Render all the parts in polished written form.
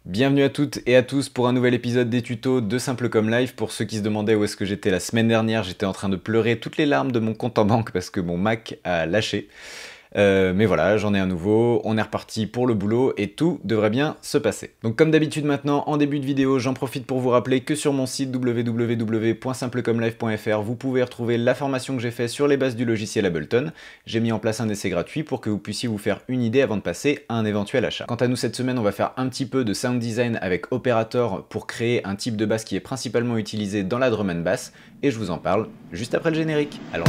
Bienvenue à toutes et à tous pour un nouvel épisode des tutos de Simple Comme Life. Pour ceux qui se demandaient où est-ce que j'étais la semaine dernière, j'étais en train de pleurer toutes les larmes de mon compte en banque parce que mon Mac a lâché. Mais voilà, j'en ai un nouveau, on est reparti pour le boulot et tout devrait bien se passer. Donc comme d'habitude maintenant, en début de vidéo, j'en profite pour vous rappeler que sur mon site www.simplecomelife.fr, vous pouvez retrouver la formation que j'ai faite sur les bases du logiciel Ableton. J'ai mis en place un essai gratuit pour que vous puissiez vous faire une idée avant de passer à un éventuel achat. Quant à nous, cette semaine, on va faire un petit peu de sound design avec Operator pour créer un type de basse qui est principalement utilisé dans la drum and bass, et je vous en parle juste après le générique. Alors...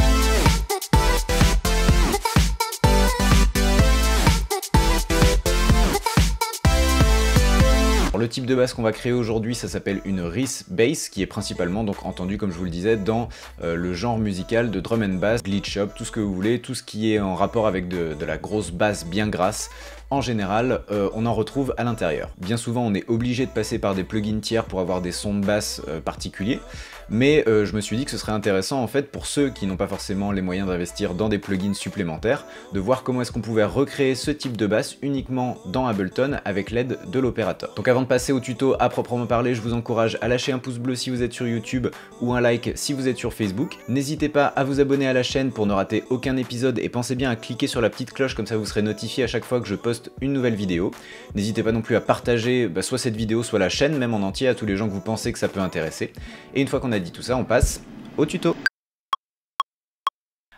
Le type de basse qu'on va créer aujourd'hui, ça s'appelle une Reese Bass, qui est principalement donc entendu, comme je vous le disais, dans le genre musical de drum and bass, glitch up, tout ce que vous voulez, tout ce qui est en rapport avec de la grosse basse bien grasse. En général, on en retrouve à l'intérieur. Bien souvent, on est obligé de passer par des plugins tiers pour avoir des sons de basse particuliers, mais je me suis dit que ce serait intéressant en fait pour ceux qui n'ont pas forcément les moyens d'investir dans des plugins supplémentaires, de voir comment est-ce qu'on pouvait recréer ce type de basse uniquement dans Ableton avec l'aide de l'opérateur. Donc avant de passer au tuto à proprement parler, je vous encourage à lâcher un pouce bleu si vous êtes sur YouTube ou un like si vous êtes sur Facebook. N'hésitez pas à vous abonner à la chaîne pour ne rater aucun épisode et pensez bien à cliquer sur la petite cloche, comme ça vous serez notifié à chaque fois que je poste une nouvelle vidéo. N'hésitez pas non plus à partager soit cette vidéo, soit la chaîne même en entier à tous les gens que vous pensez que ça peut intéresser. Et une fois qu'on a dit tout ça, on passe au tuto.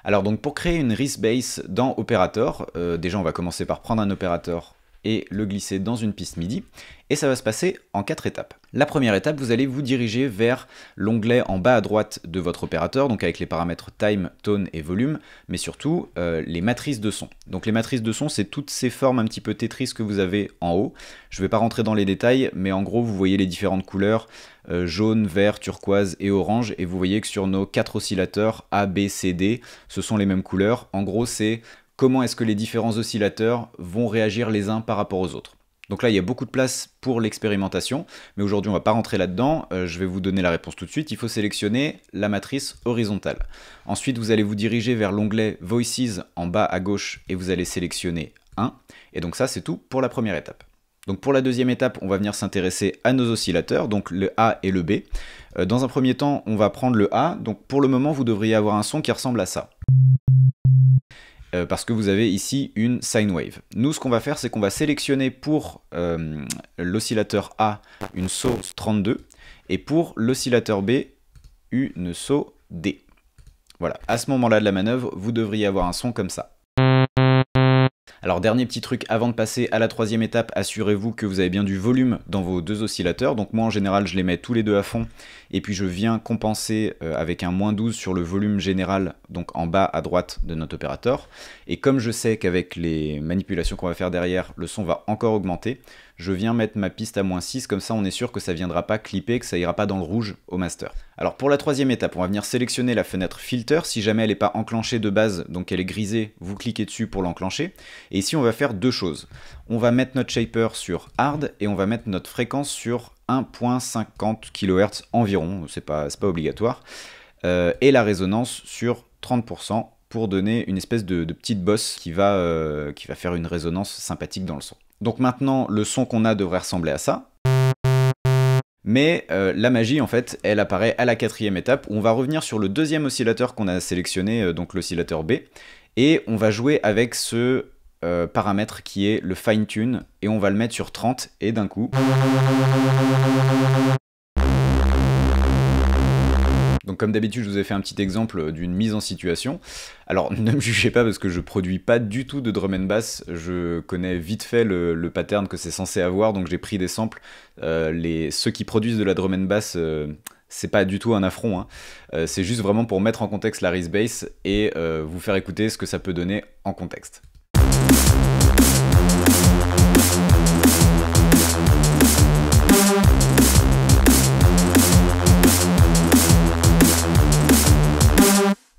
Alors donc pour créer une Reese Bass dans Operator, déjà on va commencer par prendre un opérateur et le glisser dans une piste MIDI, et ça va se passer en 4 étapes. La première étape, vous allez vous diriger vers l'onglet en bas à droite de votre opérateur, donc avec les paramètres time, tone et volume, mais surtout les matrices de son. Donc les matrices de son, c'est toutes ces formes un petit peu Tetris que vous avez en haut. Je ne vais pas rentrer dans les détails, mais en gros vous voyez les différentes couleurs, jaune, vert, turquoise et orange, et vous voyez que sur nos 4 oscillateurs A, B, C, D, ce sont les mêmes couleurs. En gros c'est comment est-ce que les différents oscillateurs vont réagir les uns par rapport aux autres. Donc là, il y a beaucoup de place pour l'expérimentation, mais aujourd'hui, on ne va pas rentrer là-dedans. Je vais vous donner la réponse tout de suite. Il faut sélectionner la matrice horizontale. Ensuite, vous allez vous diriger vers l'onglet Voices en bas à gauche et vous allez sélectionner 1. Et donc ça, c'est tout pour la première étape. Donc pour la deuxième étape, on va venir s'intéresser à nos oscillateurs, donc le A et le B. Dans un premier temps, on va prendre le A. Donc pour le moment, vous devriez avoir un son qui ressemble à ça. Parce que vous avez ici une sine wave. Nous, ce qu'on va faire, c'est qu'on va sélectionner pour l'oscillateur A une saut 32 et pour l'oscillateur B une saut D. Voilà, à ce moment-là de la manœuvre, vous devriez avoir un son comme ça. Alors dernier petit truc avant de passer à la troisième étape, assurez-vous que vous avez bien du volume dans vos deux oscillateurs. Donc moi en général je les mets tous les deux à fond et puis je viens compenser avec un -12 sur le volume général, donc en bas à droite de notre opérateur. Et comme je sais qu'avec les manipulations qu'on va faire derrière, le son va encore augmenter, je viens mettre ma piste à -6, comme ça on est sûr que ça ne viendra pas clipper, que ça ira pas dans le rouge au master. Alors pour la troisième étape, on va venir sélectionner la fenêtre Filter. Si jamais elle n'est pas enclenchée de base, donc elle est grisée, vous cliquez dessus pour l'enclencher. Et ici on va faire deux choses. On va mettre notre shaper sur Hard et on va mettre notre fréquence sur 1.50 kHz environ, c'est pas obligatoire. Et la résonance sur 30% pour donner une espèce de petite bosse qui va faire une résonance sympathique dans le son. Donc maintenant, le son qu'on a devrait ressembler à ça. Mais la magie, en fait, elle apparaît à la quatrième étape, où on va revenir sur le deuxième oscillateur qu'on a sélectionné, donc l'oscillateur B, et on va jouer avec ce paramètre qui est le fine tune, et on va le mettre sur 30, et d'un coup... Donc comme d'habitude, je vous ai fait un petit exemple d'une mise en situation. Alors ne me jugez pas parce que je produis pas du tout de drum and bass, je connais vite fait le pattern que c'est censé avoir, donc j'ai pris des samples. Ceux qui produisent de la drum and bass, c'est pas du tout un affront, hein. C'est juste vraiment pour mettre en contexte la Reese Bass et vous faire écouter ce que ça peut donner en contexte.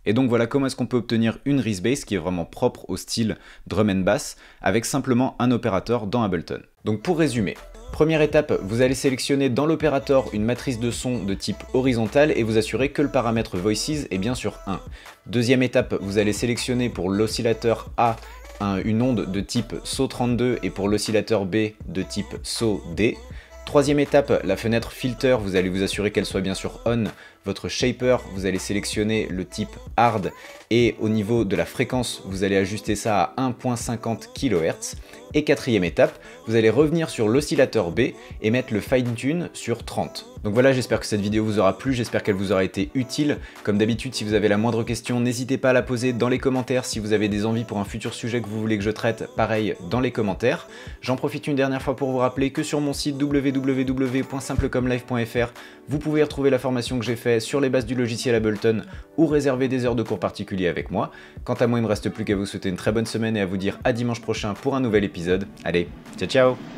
Et donc voilà comment est-ce qu'on peut obtenir une Reese Bass qui est vraiment propre au style drum and bass avec simplement un opérateur dans Ableton. Donc pour résumer, première étape, vous allez sélectionner dans l'opérateur une matrice de son de type horizontal et vous assurer que le paramètre Voices est bien sur 1. Deuxième étape, vous allez sélectionner pour l'oscillateur A une onde de type Saut 32 et pour l'oscillateur B de type Saut D. Troisième étape, la fenêtre filter, vous allez vous assurer qu'elle soit bien sûr on. Votre shaper, vous allez sélectionner le type hard et au niveau de la fréquence, vous allez ajuster ça à 1.50 kHz. Et quatrième étape, vous allez revenir sur l'oscillateur B et mettre le fine tune sur 30. Donc voilà, j'espère que cette vidéo vous aura plu, j'espère qu'elle vous aura été utile. Comme d'habitude, si vous avez la moindre question, n'hésitez pas à la poser dans les commentaires. Si vous avez des envies pour un futur sujet que vous voulez que je traite, pareil, dans les commentaires. J'en profite une dernière fois pour vous rappeler que sur mon site www.simplecomlife.fr, vous pouvez retrouver la formation que j'ai faite sur les bases du logiciel Ableton ou réserver des heures de cours particuliers avec moi. Quant à moi, il ne me reste plus qu'à vous souhaiter une très bonne semaine et à vous dire à dimanche prochain pour un nouvel épisode. Allez, ciao ciao!